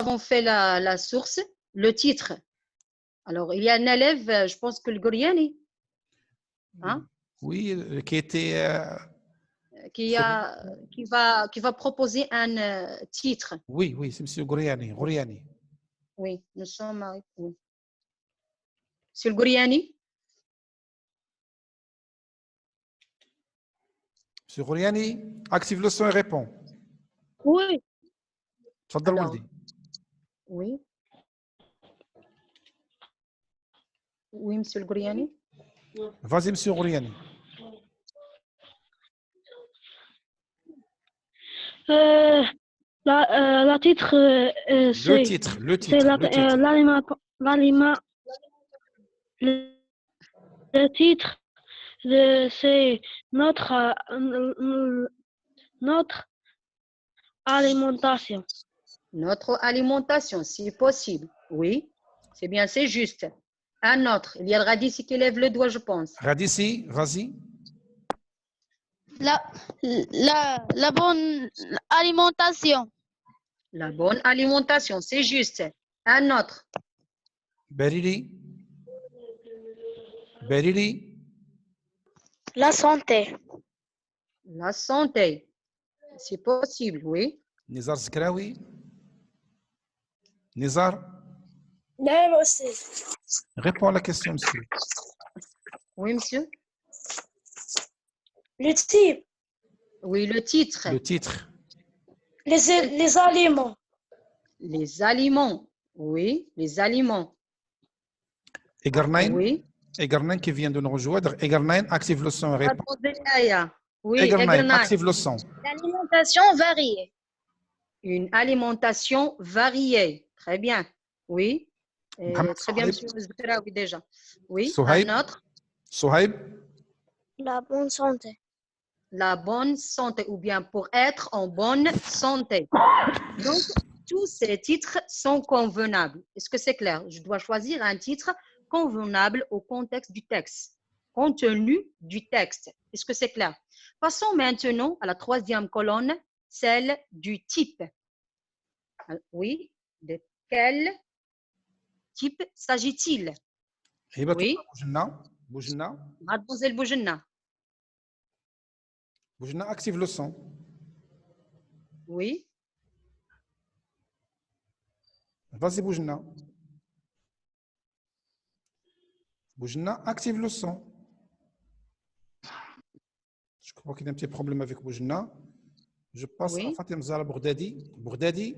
avons fait la source, le titre. Alors, il y a un élève, je pense que le Goriani, hein, Oui, qui était. qui va proposer un titre. Oui, oui, c'est M. Goriani. Oui, nous sommes. Oui. C'est le Goriani. M. Goriani, active le son et répond. Oui. تفضل Alors, ولدي. oui. Oui, monsieur le Goriani. Vas-y, M. Goriani. La titre, Le titre. Le titre, c'est notre alimentation. Notre alimentation, si possible. Oui, c'est bien, c'est juste. Un autre. Il y a le Radissi qui lève le doigt, je pense. Radissi, vas-y. La bonne alimentation. La bonne alimentation, c'est juste. Un autre. Berili. La santé. La santé, c'est possible, oui. Nizar Zkraoui. Nizar. Non, aussi. Réponds à la question, monsieur. Oui, monsieur. Le type. Oui, le titre. Le titre. Les aliments. Les aliments. Oui, les aliments. Egarnain. Oui. Egarnain qui vient de nous rejoindre. Egarnain, active le son et répond. Oui, Egarnain, active le son. L'alimentation variée. Une alimentation variée. Très bien. Oui. Très bien, monsieur Zkraoui, déjà. Oui, Souhaib. un autre. Souhaib. La bonne santé. La bonne santé, ou bien pour être en bonne santé. Donc, tous ces titres sont convenables. Est-ce que c'est clair? Je dois choisir un titre convenable au contexte du texte, contenu du texte. Est-ce que c'est clair? Passons maintenant à la troisième colonne, celle du type. Oui, de quel type s'agit-il? Oui, Boujna. mademoiselle Boujenna. Boujna, active le son. Oui. Vas-y, Boujna. Boujna, active le son. Je crois qu'il y a un petit problème avec Boujna. Je passe à Fatima Zahra Bourdadi. Bourdadi.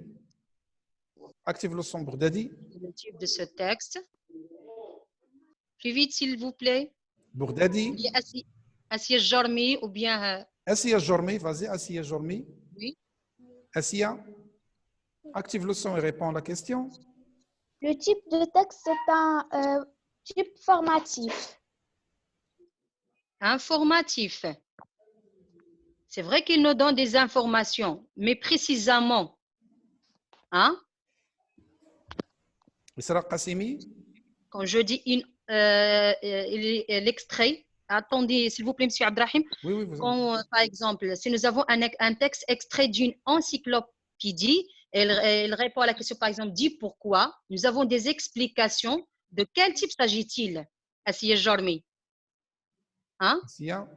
Active le son, Bourdadi. Le type de ce texte. Plus vite, s'il vous plaît. Bourdadi. Assia Jormi ou bien. Assia Jormi, vas-y, Assia Jormi. Oui. Assia, active le son et réponds à la question. Le type de texte, c'est un type formatif. Informatif. C'est vrai qu'il nous donne des informations, mais précisément. Hein? Quand je dis l'extrait, attendez, s'il vous plaît, M. Abdrahim. Oui, quand, par exemple, si nous avons un texte extrait d'une encyclopédie, elle répond à la question, par exemple, dit pourquoi, nous avons des explications. De quel type s'agit-il, Assia Jormi? Hein? Assia.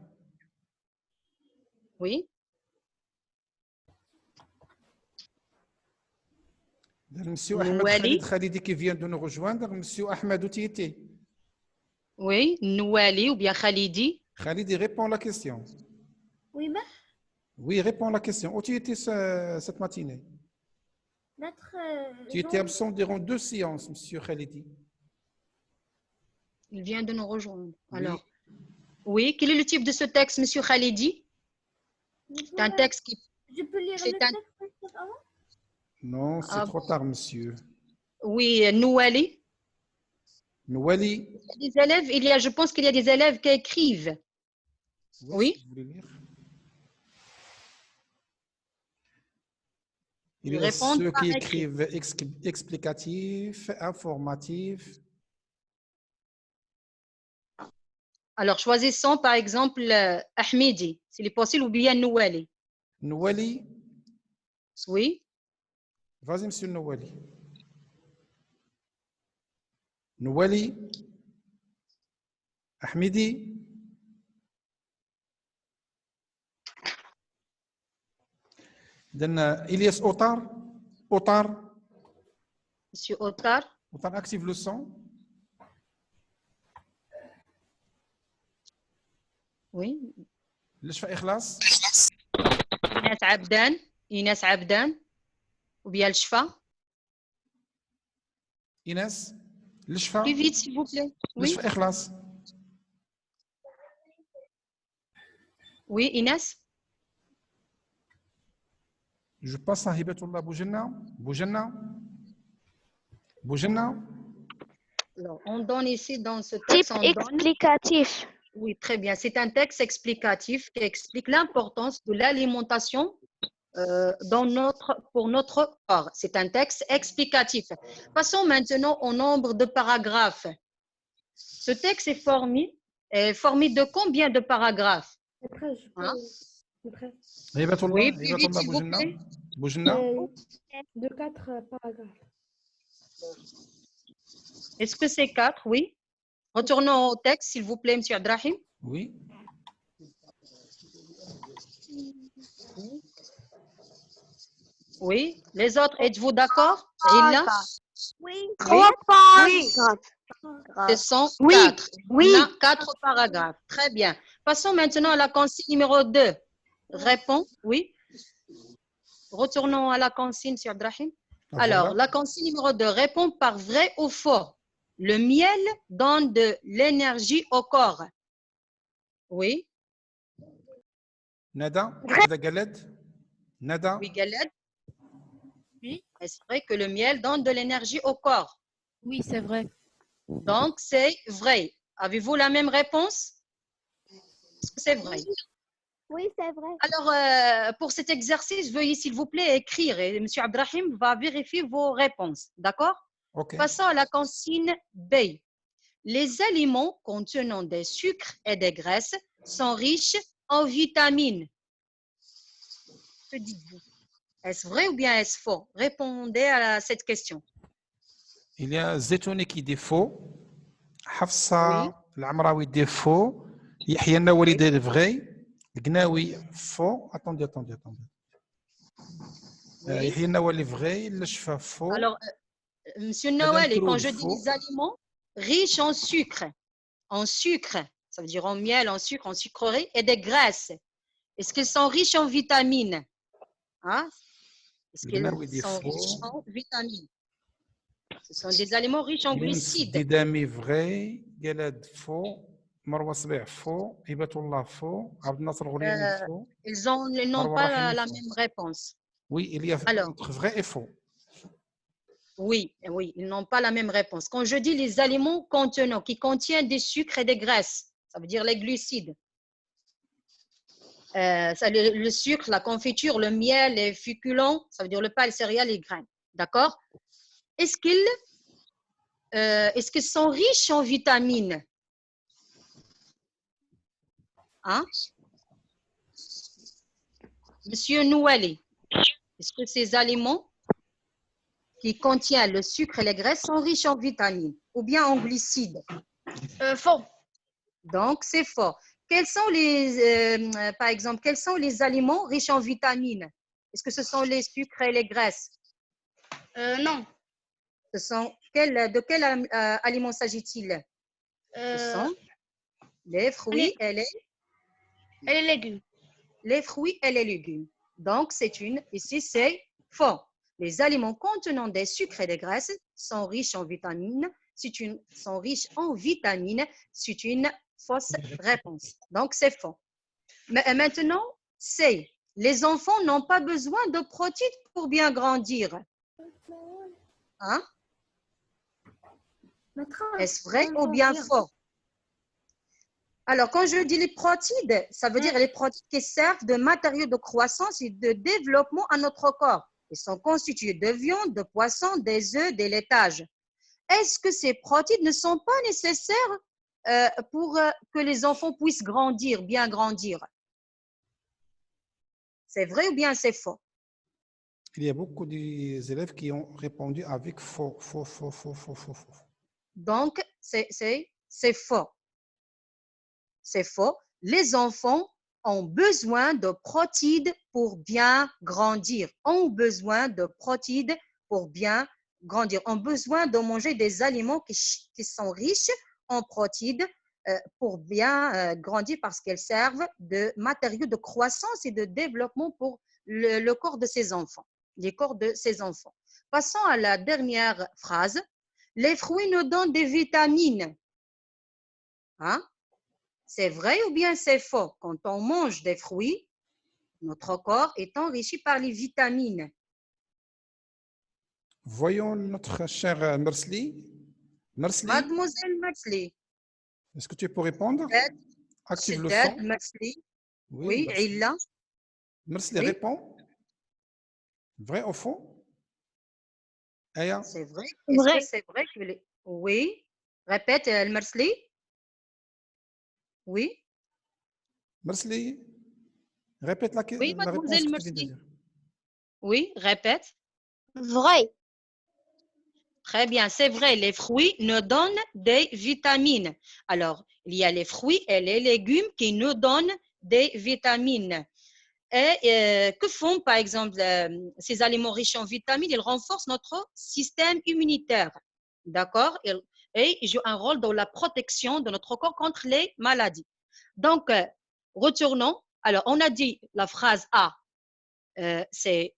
Oui. Monsieur Ahmed Khalidi qui vient de nous rejoindre. Monsieur Ahmed Outiété. Oui, Nouali ou bien Khalidi. Khalidi, réponds à la question. Oui, ben. Oui, réponds à la question. Où tu étais cette matinée? Tu étais absent durant 2 séances, monsieur Khalidi. Il vient de nous rejoindre. Oui. Alors, oui, quel est le type de ce texte, monsieur Khalidi? C'est un texte qui... Je peux lire le texte avant? Non, c'est trop tard, monsieur. Oui, Nouali. Nouali. Je pense qu'il y a des élèves qui écrivent. Oui. Si vous voulez lire. Il y a ceux qui écrivent explicatif, informatif. Alors, choisissons par exemple Ahmedi, s'il est possible, ou bien Nouali. Nouali. Oui. Vas-y, monsieur Nouali. Nouali, Ahmidi. Ilyes Otar. Otar. Monsieur Otar. Otar, active le son. Oui. L'Ishfa Ikhlas. Inès Abdan. Inès Abdan. Ou bien le Shfa. Inès. L'Ishfa. Plus vite, s'il vous plaît. Oui. L'Ishfa Ikhlas. Oui, Inès. Je passe à Hibatullah Boujenna. Boujenna. Boujenna. Alors, on donne ici dans ce Type texte, on donne... explicatif. Oui, très bien. C'est un texte explicatif qui explique l'importance de l'alimentation pour notre corps. C'est un texte explicatif. Passons maintenant au nombre de paragraphes. Ce texte est formé de combien de paragraphes? Hein? Hibatullah. Oui, plus vite, Hibatullah s'il vous Boujenna. plaît. Boujenna. De 4 paragraphes. Est-ce que c'est 4? Oui. Retournons au texte, s'il vous plaît, M. Abdrahim. Oui. Oui. Les autres, êtes-vous d'accord? Oui. Oui. Ce sont 4. On a 4 paragraphes. Très bien. Passons maintenant à la consigne numéro 2. Réponds. Oui. Retournons à la consigne, M. Abdrahim. Alors, la consigne numéro 2. Réponds par vrai ou faux. Le miel donne de l'énergie au corps. Oui. Nada. Nada Galed. Nada. Oui, Galed. Oui. Est-ce vrai que le miel donne de l'énergie au corps? Oui, c'est vrai. Donc, c'est vrai. Avez-vous la même réponse? Est-ce que c'est vrai? Oui, c'est vrai. Alors, pour cet exercice, veuillez s'il vous plaît écrire et M. Abdrahim va vérifier vos réponses. D'accord? Ok. Passons à la consigne B. Les aliments contenant des sucres et des graisses sont riches en vitamines. Que dites-vous? Est-ce vrai ou bien est-ce faux? Répondez à cette question. Il y a Zetouni qui dit faux. Oui. Hafsa L'Amraoui dit faux. Yahya Nawali dit vrai. Gnawi faux. Attendez. Oui. Yahya Nawali vrai. L'Ishfa faux. Alors, Monsieur Madame Noël, et quand Troude je dis faux. les aliments riches en sucre, ça veut dire en miel, en sucre, en sucreries et des graisses, est-ce qu'ils sont riches en vitamines? Hein? Est-ce Gnawi qu'ils dit sont riches faux. en vitamines? Ce sont des aliments riches en glucides. Didami vrai. Galad faux. Marwa Sabih faux. Hibatullah faux. Abd Nasr Ghourani faux. Ils n'ont Marwa pas Rahimi la faux. même réponse. Oui, il y a Alors, entre vrai et faux. oui, ils n'ont pas la même réponse. Quand je dis les aliments qui contiennent des sucres et des graisses, ça veut dire les glucides. Le sucre, la confiture, le miel, les féculents, ça veut dire le pain, les céréales, les graines. D'accord? Est-ce qu'ils sont riches en vitamines? Hein? Monsieur Nouali, est-ce que ces aliments qui contiennent le sucre et les graisses sont riches en vitamines ou bien en glucides? Faux. Donc, c'est faux. Par exemple, quels sont les aliments riches en vitamines? Est-ce que ce sont les sucres et les graisses? Non. De quel aliment s'agit-il? Ce sont les fruits et les légumes. les fruits et les légumes. Donc, ici, c'est faux. Les aliments contenant des sucres et des graisses sont riches en vitamines. Sont riches en vitamines. C'est une fausse réponse. Donc, c'est faux. Mais maintenant, c'est les enfants n'ont pas besoin de protéines pour bien grandir. Hein? Est-ce vrai ou bien faux? Alors, quand je dis les protéines, ça veut dire les protéines qui servent de matériaux de croissance et de développement à notre corps. Ils sont constitués de viande, de poisson, des œufs, des laitages. Est-ce que ces protéines ne sont pas nécessaires pour que les enfants puissent bien grandir? C'est vrai ou bien c'est faux? Il y a beaucoup d'élèves qui ont répondu avec faux. Donc, c'est faux. C'est faux. Les enfants ont besoin de protéines pour bien grandir. Ont besoin de protéines pour bien grandir. Ont besoin de manger des aliments qui sont riches en protéines pour bien grandir parce qu'elles servent de matériaux de croissance et de développement pour le corps de ces enfants, les corps de ces enfants. Passons à la dernière phrase. Les fruits nous donnent des vitamines. Hein? C'est vrai ou bien c'est faux? Quand on mange des fruits, notre corps est enrichi par les vitamines. Voyons notre chère Mersli. Mersli, Mademoiselle Mersli. est-ce que tu peux répondre? Active le Shedad son. Mersli. Oui, Oui, Mersli. Illa. Mersli Oui. répond. Vrai ou faux? Aya, C'est vrai. Est-ce que c'est vrai que les... Oui. Répète, Mersli. Oui. Mersli, répète la Oui, réponse mademoiselle que tu viens de Mersli. dire. Oui, répète. Vrai. Très bien, c'est vrai, les fruits nous donnent des vitamines. Alors, il y a les fruits et les légumes qui nous donnent des vitamines. Et que font, par exemple, ces aliments riches en vitamines? Ils renforcent notre système immunitaire. D'accord? Et ils jouent un rôle dans la protection de notre corps contre les maladies. Donc, retournons. Alors, on a dit la phrase A, c'est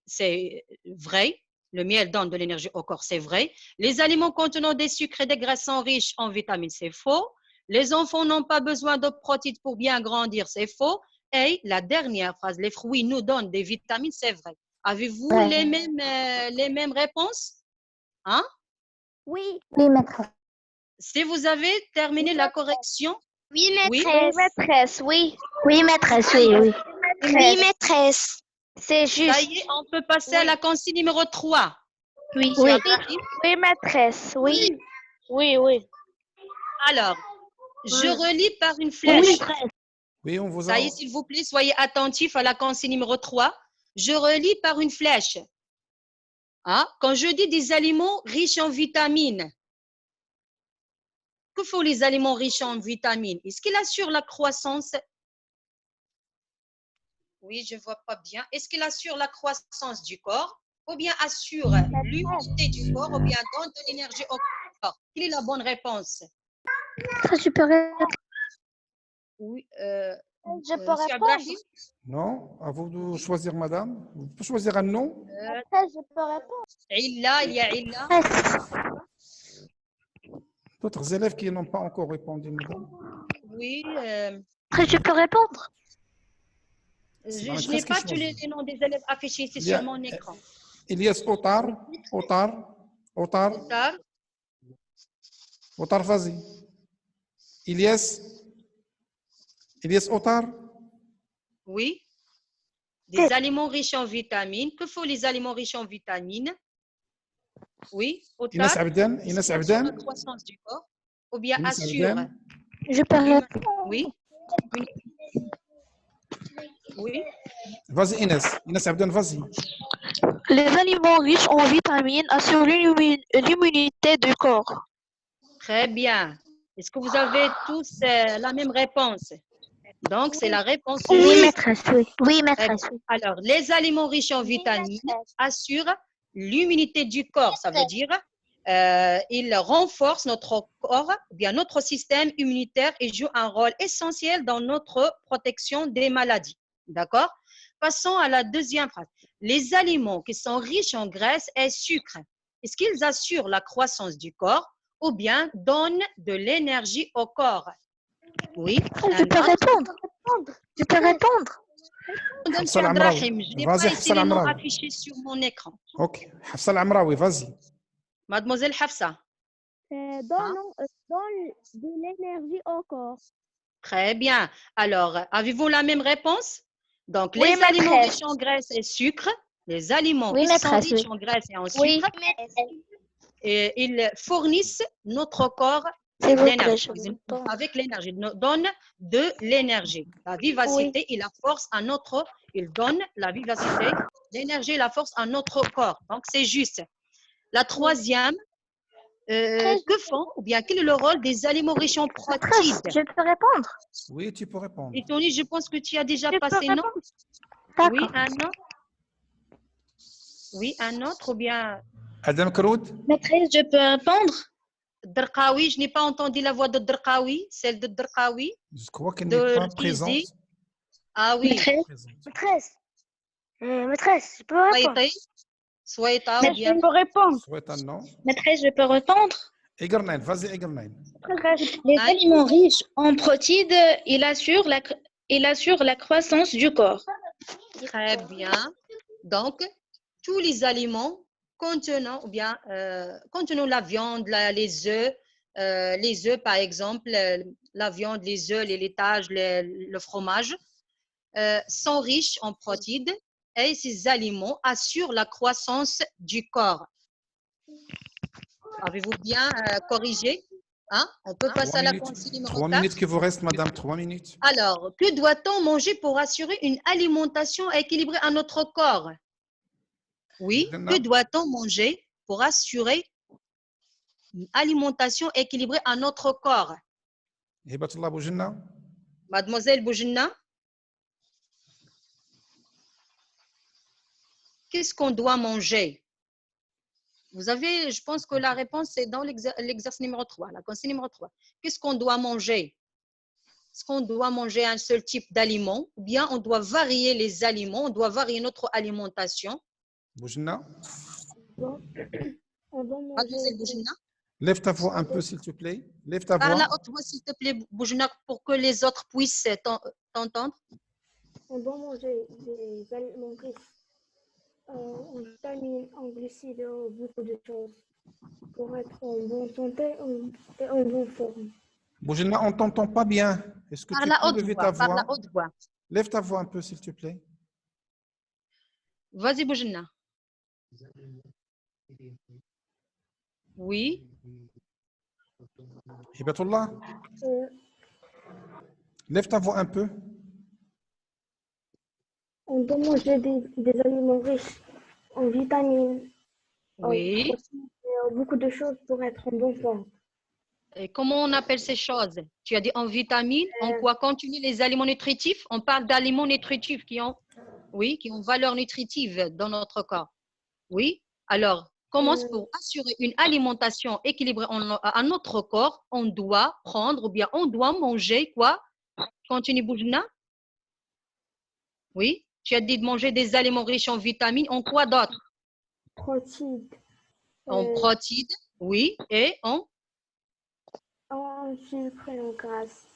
vrai. Le miel donne de l'énergie au corps, c'est vrai. Les aliments contenant des sucres et des graisses sont riches en vitamines, c'est faux. Les enfants n'ont pas besoin de protéines pour bien grandir, c'est faux. Et la dernière phrase, les fruits nous donnent des vitamines, c'est vrai. Avez-vous les mêmes réponses? Hein? Oui. Oui, maîtresse. Si vous avez terminé la correction, Oui, oui, Oui, maîtresse, oui. Oui, maîtresse, oui, oui. Oui, maîtresse. C'est ça juste. y est, on peut passer à la consigne numéro 3. Oui. Oui. Abdelrahim. Oui, maîtresse, oui. Oui, oui. Alors, je relis par une Oui, flèche. maîtresse. Oui, on vous Ça a. y est, s'il vous plaît, soyez attentifs à la consigne numéro 3. Je relis par une flèche. Hein? Quand je dis des aliments riches en vitamines, que font les aliments riches en vitamines? Est-ce qu'ils assurent la croissance? Oui, je ne vois pas bien. Est-ce qu'il assure la croissance du corps ou bien assure l'unité du corps ou bien donne de l'énergie au corps? Quelle est la bonne réponse? Je peux répondre. Oui, Je peux Monsieur répondre. Abdelrahim? Non, à vous de choisir, madame. Vous pouvez choisir un nom. Après, je peux répondre. Illa, il y a Illa. D'autres élèves qui n'ont pas encore répondu, madame. Oui, Après, je peux répondre. C'est je la n'ai maîtresse qui pas tous choisit. les noms des élèves affichés ici Il y sur a mon écran. Elias Otar, Otar, Otar, Otar, Otar, vas-y. Elias Otar. oui. Des aliments riches en vitamines. Que font les aliments riches en vitamines? Oui, Inès Otar, Abden, est-ce Inès qu'il assure la Abden, croissance du corps ou bien Inès assure Abden. Je peux répondre. Oui, oui. Vas-y, Inès. Inès Abden, vas-y. Les aliments riches en vitamines assurent l'immunité du corps. Très bien. Est-ce que vous avez tous la même réponse? Donc, c'est la réponse Oui, juste. maîtresse, oui. Oui, Très maîtresse, bien. oui. Alors, les aliments riches en vitamines assurent l'immunité du corps. Ça veut dire ils renforcent notre corps, bien notre système immunitaire et jouent un rôle essentiel dans notre protection des maladies. D'accord? Passons à la deuxième phrase. Les aliments qui sont riches en graisse et sucre, est-ce qu'ils assurent la croissance du corps ou bien donnent de l'énergie au corps? Oui. Je peux répondre. Je peux répondre. Hafsa Monsieur Al-Amraoui. Abdelrahim, je n'ai Vas-y, pas ici Hafsa les noms Al-Amraoui. affichés sur mon écran. Ok. Hafsa Al-Amraoui, vas-y. Mademoiselle Hafsa. Donne de l'énergie au corps. Très bien. Alors, avez-vous la même réponse? Donc, Oui, les aliments maîtresse. riches en graisse et sucre, les aliments Oui, qui sont maîtresse, riches oui. en graisse et en Oui. sucre, et ils fournissent notre corps C'est votre l'énergie. je Ils- répondre. Avec l'énergie, ils nous donnent de l'énergie, la vivacité et la force à notre, ils donnent la vivacité, l'énergie et la force à notre corps. Donc, c'est juste. La troisième, que font, ou bien quel est le rôle des aliments riches en protides? Je peux répondre? Oui, tu peux répondre. Et Tony, je pense que tu as déjà Je peux passé, non? répondre? Oui, D'accord. un autre. Oui, un autre, ou bien Adam Krout, Maîtresse, je peux répondre? Drqawi, je n'ai pas entendu la voix de Drqawi, celle de Drqawi, je crois qu'elle de n'est pas présente. Rikizi. Ah oui, Maîtresse, Maîtresse, maîtresse, je peux répondre? Soyez Soyeta, ou bien je peux répondre. Souhaite un nom. Maîtresse, je peux répondre? Egernain, vas-y, Egernain. Les Aïe. aliments riches en protides, ils assurent la croissance du corps. Très bien. Donc, tous les aliments contenant, ou bien, contenant la viande, les œufs, par exemple, la viande, les œufs, les laitages, le fromage, sont riches en protides et ces aliments assurent la croissance du corps. Avez-vous bien corrigé? Hein? On peut passer à la consigne numéro 3 4. minutes qui vous restent, madame, 3 minutes. Alors, que doit-on manger pour assurer une alimentation équilibrée à notre corps? Oui, que doit-on manger pour assurer une alimentation équilibrée à notre corps? Hibatullah Boujenna. Mademoiselle Boujina, qu'est-ce qu'on doit manger? Vous avez, je pense que la réponse est dans l'exercice numéro 3, la consigne numéro 3. Qu'est-ce qu'on doit manger? Est-ce qu'on doit manger un seul type d'aliment ou bien on doit varier les aliments, on doit varier notre alimentation? Boujenna. Mademoiselle Boujina, Lève ta voix un peu, s'il te plaît. Lève ta parle à voix. haute voix, s'il te plaît, Boujina, pour que les autres puissent t'entendre. On doit manger des aliments riches en vitamines, en glucides, en beaucoup de choses pour être en bonne santé et en bonne forme. Boujenna, on ne t'entend pas bien. Est-ce que tu Parle à peux haute lever voix, ta parle à voix? haute voix. Lève ta voix un peu, s'il te plaît. Vas-y, Boujina. Oui. Hibatullah, Euh, lève ta voix un peu. on doit manger des aliments riches en vitamines, en Oui. protéines et en beaucoup de choses pour être en bonne forme. Et comment on appelle ces choses? Tu as dit en vitamines, en quoi contiennent les aliments nutritifs? On parle d'aliments nutritifs qui ont, oui, qui ont valeur nutritive dans notre corps. Oui. Alors, pour assurer une alimentation équilibrée à notre corps, on doit prendre ou bien on doit manger quoi? Continue, Boujna. Oui. Tu as dit de manger des aliments riches en vitamines. En quoi d'autre? Protéines. En protéines, oui, et en sucre et en graisse.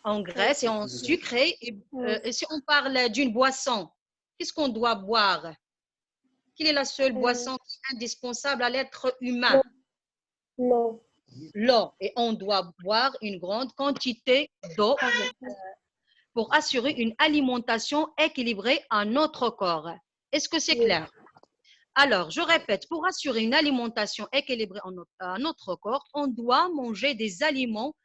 En graisse et en sucre. Et si on parle d'une boisson, qu'est-ce qu'on doit boire? Quelle est la seule boisson qui est indispensable à l'être humain? L'eau. L'eau. Et on doit boire une grande quantité d'eau pour assurer une alimentation équilibrée à notre corps. Est-ce que c'est clair? Alors, je répète, pour assurer une alimentation équilibrée à notre corps, on doit manger des aliments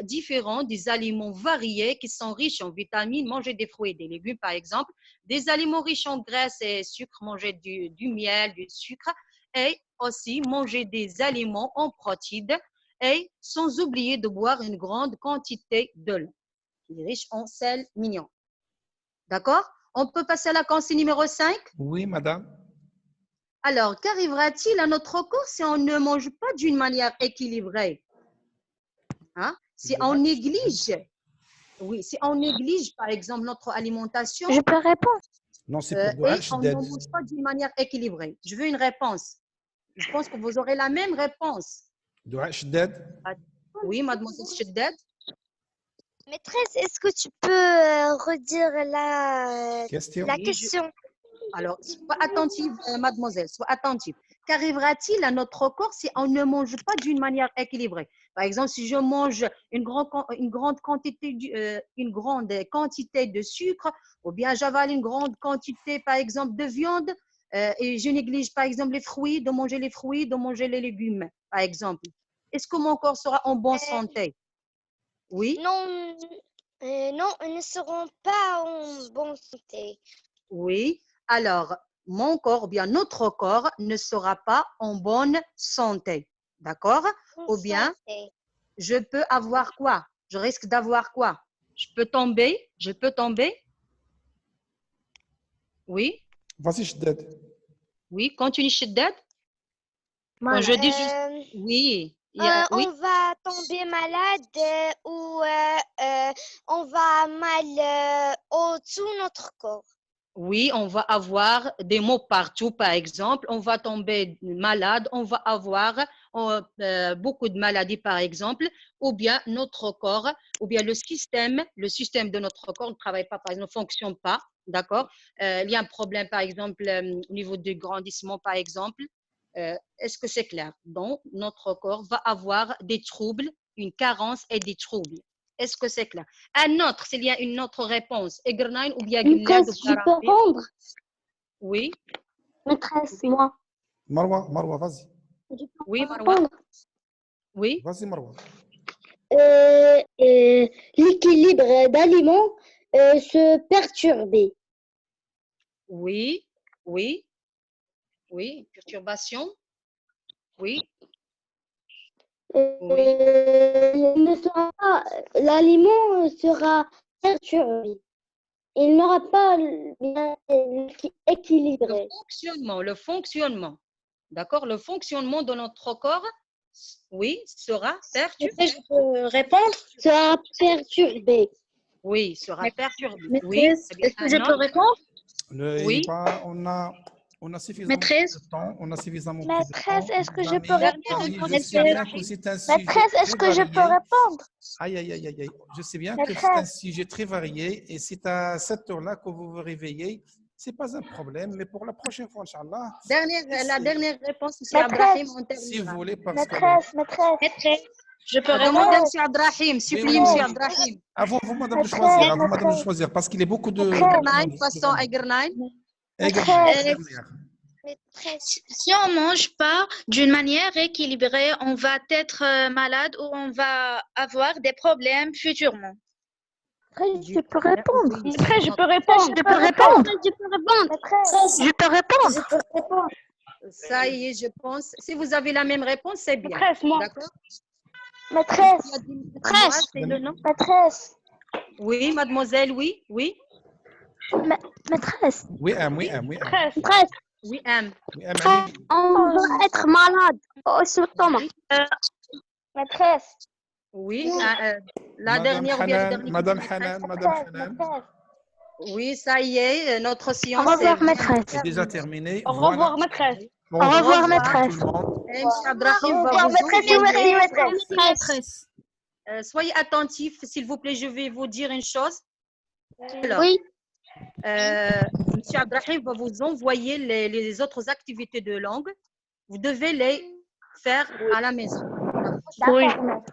différents, des aliments variés qui sont riches en vitamines, manger des fruits et des légumes par exemple, des aliments riches en graisse et sucre, manger du miel, du sucre, et aussi manger des aliments en protéines et sans oublier de boire une grande quantité de l'eau, qui est riche en sel mignon. D'accord? On peut passer à la consigne numéro 5? Oui, madame. Alors, qu'arrivera-t-il à notre corps si on ne mange pas d'une manière équilibrée? Hein? Si on néglige, oui, si on néglige par exemple notre alimentation Je peux répondre? Non, c'est et pour on ne mange pas d'une manière équilibrée. Je veux une réponse. Je pense que vous aurez la même réponse. Oui, mademoiselle Chedded. Maîtresse, est-ce que tu peux redire la question? Alors, sois attentive, mademoiselle, sois attentive. Qu'arrivera-t-il à notre corps si on ne mange pas d'une manière équilibrée? Par exemple, si je mange une grande quantité de sucre, ou bien j'avale une grande quantité, par exemple, de viande, et je néglige, par exemple, les fruits, de manger les fruits, de manger les légumes, par exemple. Est-ce que mon corps sera en bonne santé? Oui? Non, ils ne seront pas en bonne santé. Oui. Alors, mon corps, ou bien notre corps, ne sera pas en bonne santé. D'accord? Ou bien, je peux avoir quoi? Je risque d'avoir quoi? Je peux tomber? Je peux tomber? Oui? Vas-y, Shaddad. Oui, continue, Shiddad. Quand je dis juste... Oui. Oui. On va tomber malade ou on va mal au-dessous de notre corps. Oui, on va avoir des maux partout, par exemple. On va tomber malade, on va avoir beaucoup de maladies, par exemple, ou bien notre corps, ou bien le système de notre corps ne travaille pas, par exemple, ne fonctionne pas, d'accord? Il y a un problème, par exemple, au niveau du grandissement, par exemple. Est-ce que c'est clair? Donc, notre corps va avoir des troubles, une carence et des troubles. Est-ce que c'est clair? Un autre, s'il y a une autre réponse, Egernain ou bien Glad ou Je peux répondre? Oui, Maîtresse, moi. Marwa, vas-y. oui, Marwa. Oui, Vas-y, Marwa. L'équilibre d'aliments se perturber. oui, oui, oui, perturbation. Oui, oui, L'aliment sera perturbé. Il n'aura pas bien équilibré. le fonctionnement, d'accord? Le fonctionnement de notre corps, oui, sera perturbé. Maîtresse, je peux répondre? Sera perturbé. Oui, sera perturbé. Oui, Maîtresse, très bien. est-ce que je Un peux autre? répondre? Oui. On a suffisamment Maîtresse? de temps. On a suffisamment pris de Maîtresse, temps. est-ce que je Mes peux amis, répondre? je sais bien que c'est un sujet Maîtresse, est-ce très que je peux varié. répondre? Aïe, aïe, aïe, aïe, aïe. Je sais bien que c'est un sujet très varié et c'est à cette heure-là que vous vous réveillez. Ce n'est pas un problème, mais pour la prochaine fois, Inch'Allah, La dernière réponse, M. Maîtresse. Abdrahim, on si terminera. vous voulez, parce que... Maîtresse, je peux Demandez à répondre? M. Abdrahim, s'il vous Oui, plaît, oui, M. oui. Abdrahim. Avant vous, madame, de choisir. Avant madame de choisir, parce qu'il y a beaucoup de... Egernain, passons à Egernain. Si on ne mange pas d'une manière équilibrée, on va être malade ou on va avoir des problèmes futurement. Je peux répondre. Oui, Après, je notre- peux répondre. Je peux répondre. Je peux répondre. Ça y est, je pense. Si vous avez la même réponse, c'est bien. Maîtresse, moi. D'accord? Maîtresse, Il y a dit- Moi, c'est le nom. maîtresse, Oui, mademoiselle, oui, oui, Maîtresse, Oui, oui, oui. Maîtresse. maîtresse, oui, Am. Oui, Amani. on va être malade au stomac. Maîtresse, Oui, la Madame dernière ou bien le Hanan, dernier Madame maîtresse. Hanan, Madame Hanan. maîtresse. Oui, ça y est, notre au séance est revoir, bien maîtresse. C'est déjà terminé. Au Voilà. revoir, maîtresse. Bon, Au revoir, tout maîtresse. le monde. Et M. Abdrahim Au va revoir, vous maîtresse, envoyer. Maîtresse. Soyez attentifs, s'il vous plaît, je vais vous dire une chose. Alors, Oui, M. Abdrahim va vous envoyer les autres activités de langue. Vous devez les faire à la maison. Oui. d'accord,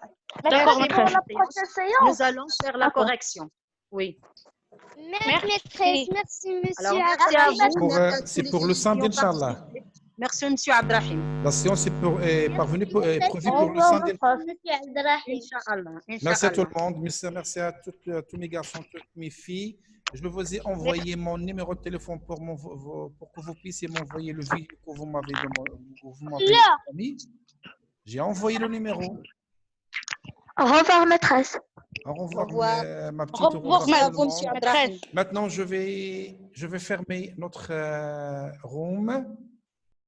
D'accord, maîtresse. maîtresse. Pour la prochaine séance. Nous allons faire la correction. Oui. Merci, maîtresse. Merci, monsieur. Alors, merci à vous. Merci à tous C'est les pour le gens qui samedi, ont Inch'Allah. participé. Merci, M. Abdrahim. La séance est prévue pour le revoir, samedi. Monsieur Abdrahim. Inch'Allah. Merci à tout le monde. Merci à tous mes garçons, toutes mes filles. Je vous ai envoyé mon numéro de téléphone pour que vous puissiez m'envoyer le vidéo que vous m'avez mis. J'ai envoyé le numéro. Au revoir, maîtresse. Au revoir, Au revoir. ma petite. Au revoir, Merci à tout le vous, monde. M. Abdrahim. Maîtresse. Maintenant, je vais fermer notre room.